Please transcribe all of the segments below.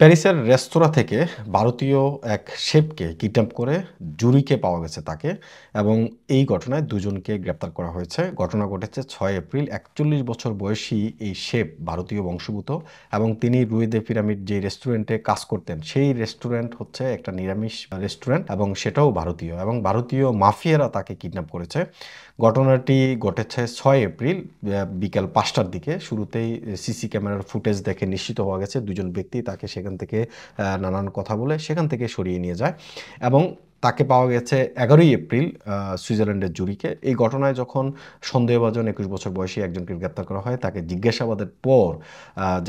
প্যারিসের রেস্তোরাঁ থেকে ভারতীয় এক শেফকে কিডন্যাপ করে জুরিকে পাওয়া গেছে তাকে এবং এই ঘটনায় দুজনকে গ্রেপ্তার করা হয়েছে। ঘটনা ঘটেছে ৬ এপ্রিল। ৪১ বছর বয়সী এই শেফ ভারতীয় বংশোদ্ভূত এবং তিনি রুই দ্য পিরামিড যে রেস্টুরেন্টে কাজ করতেন, সেই রেস্টুরেন্ট হচ্ছে একটা নিরামিষ রেস্টুরেন্ট এবং সেটাও ভারতীয় এবং ভারতীয় মাফিয়ারা তাকে কিডন্যাপ করেছে। ঘটনাটি ঘটেছে ৬ এপ্রিল বিকেল ৫টার দিকে। শুরুতেই সিসি ক্যামেরার ফুটেজ দেখে নিশ্চিত হওয়া গেছে দুজন ব্যক্তি তাকে সেখান থেকে নানান কথা বলে সেখান থেকে সরিয়ে নিয়ে যায় এবং তাকে পাওয়া গেছে ১১ই এপ্রিল সুইজারল্যান্ডের জুরিকে। এই ঘটনায় যখন সন্দেহভাজন ২১ বছর বয়সী একজনকে গ্রেপ্তার করা হয়, তাকে জিজ্ঞাসাবাদের পর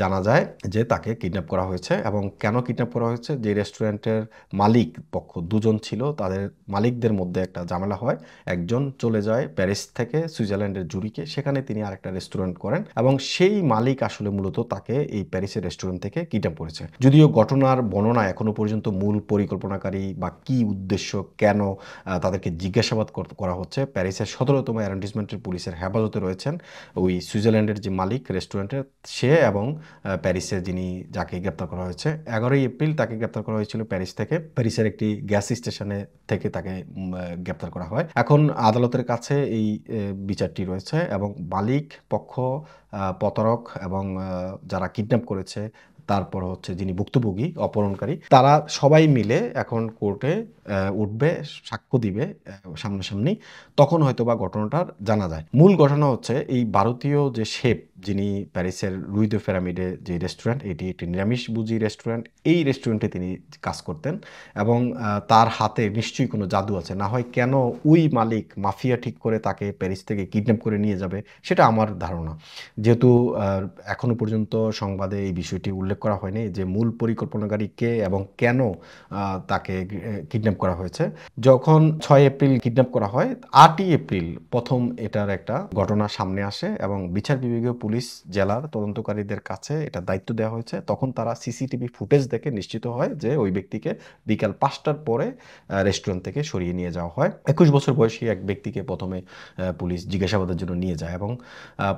জানা যায় যে তাকে কিডন্যাপ করা হয়েছে। এবং কেন কিডন্যাপ করা হয়েছে, যে রেস্টুরেন্টের মালিক পক্ষ দুজন ছিল, তাদের মালিকদের মধ্যে একটা ঝামেলা হয়। একজন চলে যায় প্যারিস থেকে সুইজারল্যান্ডের জুরিকে, সেখানে তিনি আরেকটা রেস্টুরেন্ট করেন এবং সেই মালিক আসলে মূলত তাকে এই প্যারিসের রেস্টুরেন্ট থেকে কিডন্যাপ করেছে। যদিও ঘটনার বর্ণনা এখনো পর্যন্ত মূল পরিকল্পনাকারী বা কী উদ্দেশ্য, কেন তাদেরকে জিজ্ঞাসাবাদ করা হচ্ছে, প্যারিসের ১৭তম অ্যারেন্ডিজমেন্টের পুলিশের হেফাজতে রয়েছেন ওই সুইজারল্যান্ডের যে মালিক রেস্টুরেন্টের, সে এবং প্যারিসের যাকে গ্রেপ্তার করা হয়েছে। ১১ই এপ্রিল তাকে গ্রেপ্তার করা হয়েছিল প্যারিস থেকে। প্যারিসের একটি গ্যাস স্টেশনে থেকে তাকে গ্রেপ্তার করা হয়। এখন আদালতের কাছে এই বিচারটি রয়েছে এবং মালিক পক্ষ, প্রতারক এবং যারা কিডন্যাপ করেছে, তারপর হচ্ছে যিনি ভুক্তভোগী অপহরণকারী, তারা সবাই মিলে এখন কোর্টে উঠবে, সাক্ষ্য দিবে সামনাসামনি। তখন হয়তোবা ঘটনাটার জানা যায়। মূল ঘটনা হচ্ছে এই ভারতীয় যে শেফ, যিনি প্যারিসের রুই দ্য পিরামিডে যে রেস্টুরেন্ট, এটি একটি নিরামিষভোজী রেস্টুরেন্ট, এই রেস্টুরেন্টে তিনি কাজ করতেন এবং তার হাতে নিশ্চয়ই কোনো জাদু আছে। না হয় কেন ওই মালিক মাফিয়া ঠিক করে তাকে প্যারিস থেকে কিডন্যাপ করে নিয়ে যাবে, সেটা আমার ধারণা। যেহেতু এখনো পর্যন্ত সংবাদে এই বিষয়টি উল্লেখ করা হয়নি যে মূল পরিকল্পনাকারী কে এবং কেন তাকে কিডন্যাপ করা হয়েছে। যখন ৬ এপ্রিল কিডন্যাপ করা হয়, ৮ই এপ্রিল প্রথম এটার একটা ঘটনা সামনে আসে এবং বিচার বিভাগীয় পুলিশ জেলার তদন্তকারীদের কাছে এটা দায়িত্ব দেওয়া হয়েছে। তখন তারা সিসিটিভি ফুটেজ দেখে নিশ্চিত হয় যে ওই ব্যক্তিকে বিকাল ৫টার পরে রেস্টুরেন্ট থেকে সরিয়ে নিয়ে যাওয়া হয়। ২১ বছর বয়সী এক ব্যক্তিকে প্রথমে পুলিশ জিজ্ঞাসাবাদের জন্য নিয়ে যায় এবং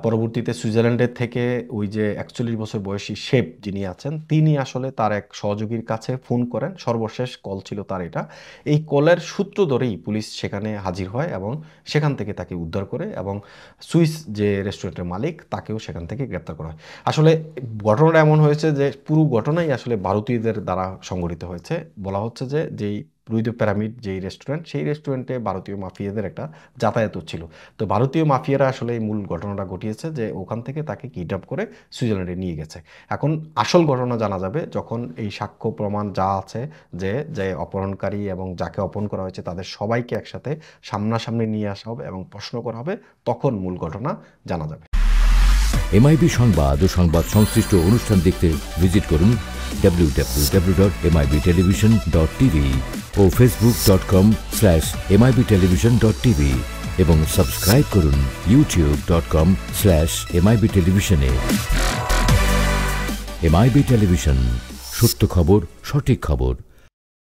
পরবর্তীতে সুইজারল্যান্ডের থেকে ওই যে ৪১ বছর বয়সী শেফ যিনি আছেন, তিনি আসলে তার এক সহযোগীর কাছে ফোন করেন। সর্বশেষ কল ছিল তার এটা। এই কলের সূত্র ধরেই পুলিশ সেখানে হাজির হয় এবং সেখান থেকে তাকে উদ্ধার করে এবং সুইস যে রেস্টুরেন্টের মালিক, তাকেও সেখান থেকে গ্রেপ্তার করা হয়। আসলে ঘটনাটা এমন হয়েছে যে পুরো ঘটনাই আসলে ভারতীয়দের দ্বারা সংঘটিত হয়েছে। বলা হচ্ছে যে যেই রুই দ্য পিরামিড যেই রেস্টুরেন্ট, সেই রেস্টুরেন্টে ভারতীয় মাফিয়াদের একটা যাতায়াত ছিল। তো ভারতীয় মাফিয়ারা আসলে এই মূল ঘটনাটা ঘটিয়েছে যে ওখান থেকে তাকে কিডন্যাপ করে সুইজারল্যান্ডে নিয়ে গেছে। এখন আসল ঘটনা জানা যাবে যখন এই সাক্ষ্য প্রমাণ যা আছে, যে অপহরণকারী এবং যাকে অপহরণ করা হয়েছে তাদের সবাইকে একসাথে সামনাসামনি নিয়ে আসা হবে এবং প্রশ্ন করা হবে, তখন মূল ঘটনা জানা যাবে। এমআইবি সংবাদ ও সংবাদ সংশ্লিষ্ট অনুষ্ঠান দেখতে ভিজিট করুন www.mibtelevision.tv ও facebook.com/mibtelevision.tv এবং সাবস্ক্রাইব করুন youtube.com/mibtelevision এ। এমআইবি টেলিভিশন, সত্য খবর, সঠিক খবর।